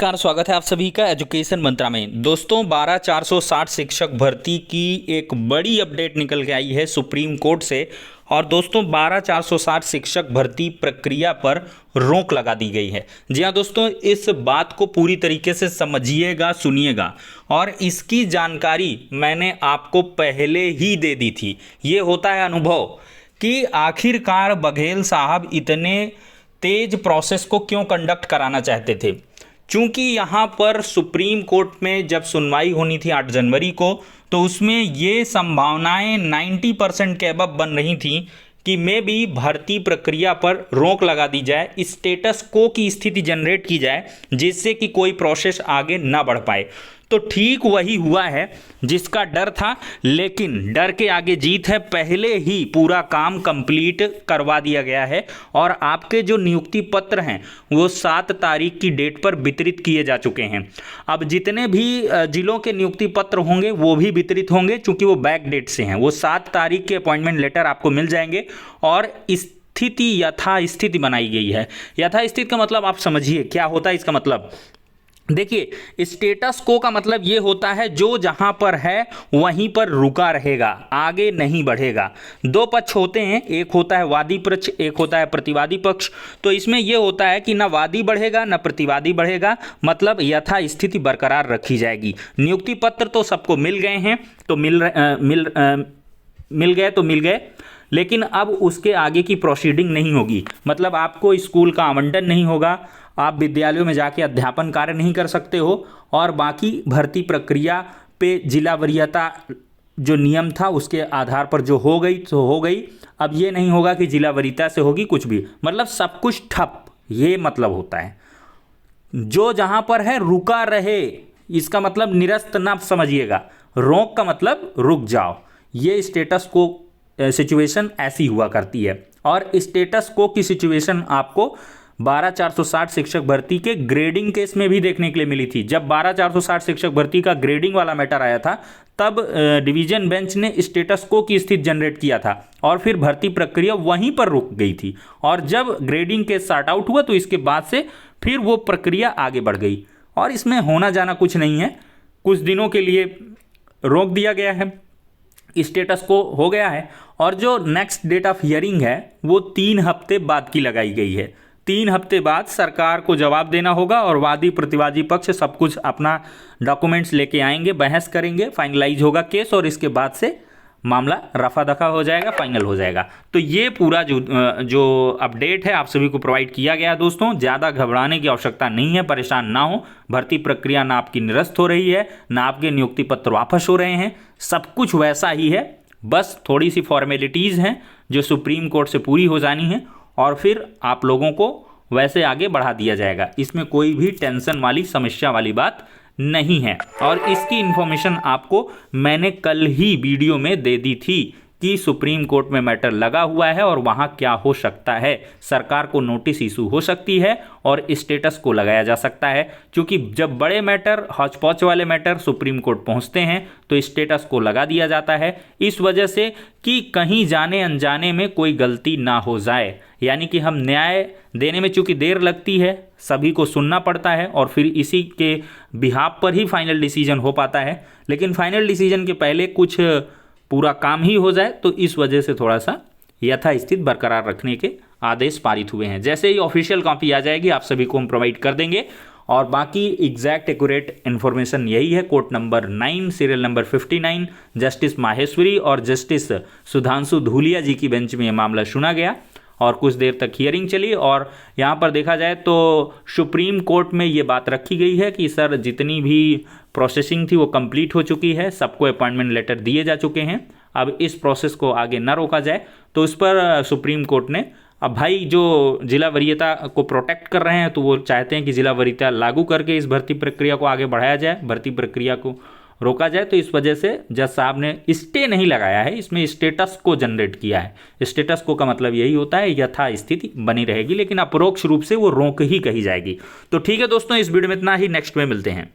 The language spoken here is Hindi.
नमस्कार, स्वागत है आप सभी का एजुकेशन मंत्रा में। दोस्तों 12,460 शिक्षक भर्ती की एक बड़ी अपडेट निकल के आई है सुप्रीम कोर्ट से। और दोस्तों 12,460 शिक्षक भर्ती प्रक्रिया पर रोक लगा दी गई है। जी हाँ दोस्तों, इस बात को पूरी तरीके से समझिएगा, सुनिएगा। और इसकी जानकारी मैंने आपको पहले ही दे दी थी। ये होता है अनुभव कि आखिरकार बघेल साहब इतने तेज प्रोसेस को क्यों कंडक्ट कराना चाहते थे। चूंकि यहाँ पर सुप्रीम कोर्ट में जब सुनवाई होनी थी 8 जनवरी को, तो उसमें ये संभावनाएं 90% के अबव बन रही थी कि मे भी भर्ती प्रक्रिया पर रोक लगा दी जाए, स्टेटस को की स्थिति जनरेट की जाए, जिससे कि कोई प्रोसेस आगे ना बढ़ पाए। तो ठीक वही हुआ है जिसका डर था, लेकिन डर के आगे जीत है। पहले ही पूरा काम कंप्लीट करवा दिया गया है और आपके जो नियुक्ति पत्र हैं वो 7 तारीख की डेट पर वितरित किए जा चुके हैं। अब जितने भी जिलों के नियुक्ति पत्र होंगे वो भी वितरित होंगे, चूंकि वो बैक डेट से हैं। वो 7 तारीख के अपॉइंटमेंट लेटर आपको मिल जाएंगे और स्थिति यथास्थिति बनाई गई है। यथास्थिति का मतलब आप समझिए क्या होता है इसका मतलब। देखिए, स्टेटस को का मतलब ये होता है जो जहां पर है वहीं पर रुका रहेगा, आगे नहीं बढ़ेगा। 2 पक्ष होते हैं, एक होता है वादी पक्ष, एक होता है प्रतिवादी पक्ष। तो इसमें यह होता है कि ना वादी बढ़ेगा ना प्रतिवादी बढ़ेगा, मतलब यथास्थिति बरकरार रखी जाएगी। नियुक्ति पत्र तो सबको मिल गए हैं, तो मिल गए, लेकिन अब उसके आगे की प्रोसीडिंग नहीं होगी। मतलब आपको स्कूल का आवंटन नहीं होगा, आप विद्यालयों में जाके अध्यापन कार्य नहीं कर सकते हो, और बाकी भर्ती प्रक्रिया पे जिला वरीयता जो नियम था उसके आधार पर जो हो गई तो हो गई। अब ये नहीं होगा कि जिला वरीयता से होगी कुछ भी, मतलब सब कुछ ठप, ये मतलब होता है। जो जहां पर है रुका रहे, इसका मतलब निरस्त ना समझिएगा। रोक का मतलब रुक जाओ। ये स्टेटस को सिचुएशन ऐसी हुआ करती है। और स्टेटस को की सिचुएशन आपको 12,460 शिक्षक भर्ती के ग्रेडिंग केस में भी देखने के लिए मिली थी। जब 12,460 शिक्षक भर्ती का ग्रेडिंग वाला मैटर आया था, तब डिवीजन बेंच ने स्टेटस को की स्थिति जनरेट किया था और फिर भर्ती प्रक्रिया वहीं पर रुक गई थी। और जब ग्रेडिंग केस सॉर्ट आउट हुआ तो इसके बाद से फिर वो प्रक्रिया आगे बढ़ गई। और इसमें होना जाना कुछ नहीं है, कुछ दिनों के लिए रोक दिया गया है, स्टेटस को हो गया है। और जो नेक्स्ट डेट ऑफ हियरिंग है वो 3 हफ्ते बाद की लगाई गई है। 3 हफ्ते बाद सरकार को जवाब देना होगा और वादी प्रतिवादी पक्ष सब कुछ अपना डॉक्यूमेंट्स लेके आएंगे, बहस करेंगे, फाइनलाइज होगा केस और इसके बाद से मामला रफा दफा हो जाएगा, फाइनल हो जाएगा। तो ये पूरा जो अपडेट है आप सभी को प्रोवाइड किया गया। दोस्तों ज़्यादा घबराने की आवश्यकता नहीं है, परेशान ना हो। भर्ती प्रक्रिया ना आपकी निरस्त हो रही है, ना आपके नियुक्ति पत्र वापस हो रहे हैं, सब कुछ वैसा ही है। बस थोड़ी सी फॉर्मेलिटीज़ हैं जो सुप्रीम कोर्ट से पूरी हो जानी है और फिर आप लोगों को वैसे आगे बढ़ा दिया जाएगा। इसमें कोई भी टेंशन वाली समस्या वाली बात नहीं है। और इसकी इन्फॉर्मेशन आपको मैंने कल ही वीडियो में दे दी थी कि सुप्रीम कोर्ट में मैटर लगा हुआ है और वहाँ क्या हो सकता है। सरकार को नोटिस इशू हो सकती है और स्टेटस को लगाया जा सकता है, क्योंकि जब बड़े मैटर, हौच पौच वाले मैटर सुप्रीम कोर्ट पहुँचते हैं तो स्टेटस को लगा दिया जाता है, इस वजह से कि कहीं जाने अनजाने में कोई गलती ना हो जाए। यानी कि हम न्याय देने में चूँकि देर लगती है, सभी को सुनना पड़ता है और फिर इसी के बिहाफ पर ही फाइनल डिसीजन हो पाता है, लेकिन फाइनल डिसीजन के पहले कुछ पूरा काम ही हो जाए, तो इस वजह से थोड़ा सा यथास्थिति बरकरार रखने के आदेश पारित हुए हैं। जैसे ही ऑफिशियल कॉपी आ जाएगी आप सभी को हम प्रोवाइड कर देंगे। और बाकी एग्जैक्ट एक्यूरेट इन्फॉर्मेशन यही है। Court number 9 serial number 59 justice Maheshwari और जस्टिस सुधांशु धूलिया जी की बेंच में यह मामला सुना गया और कुछ देर तक हियरिंग चली। और यहाँ पर देखा जाए तो सुप्रीम कोर्ट में ये बात रखी गई है कि सर जितनी भी प्रोसेसिंग थी वो कंप्लीट हो चुकी है, सबको अपॉइंटमेंट लेटर दिए जा चुके हैं। अब इस प्रोसेस को आगे न रोका जाए, तो उस पर सुप्रीम कोर्ट ने, अब भाई जो जिला वरीयता को प्रोटेक्ट कर रहे हैं तो वो चाहते हैं कि जिला वरीयता लागू करके इस भर्ती प्रक्रिया को आगे बढ़ाया जाए, भर्ती प्रक्रिया को रोका जाए। तो इस वजह से जज साहब ने स्टे नहीं लगाया है, इसमें स्टेटस को जनरेट किया है। स्टेटस को का मतलब यही होता है यथास्थिति बनी रहेगी, लेकिन अपरोक्ष रूप से वो रोक ही कही जाएगी। तो ठीक है दोस्तों, इस वीडियो में इतना ही, नेक्स्ट में मिलते हैं।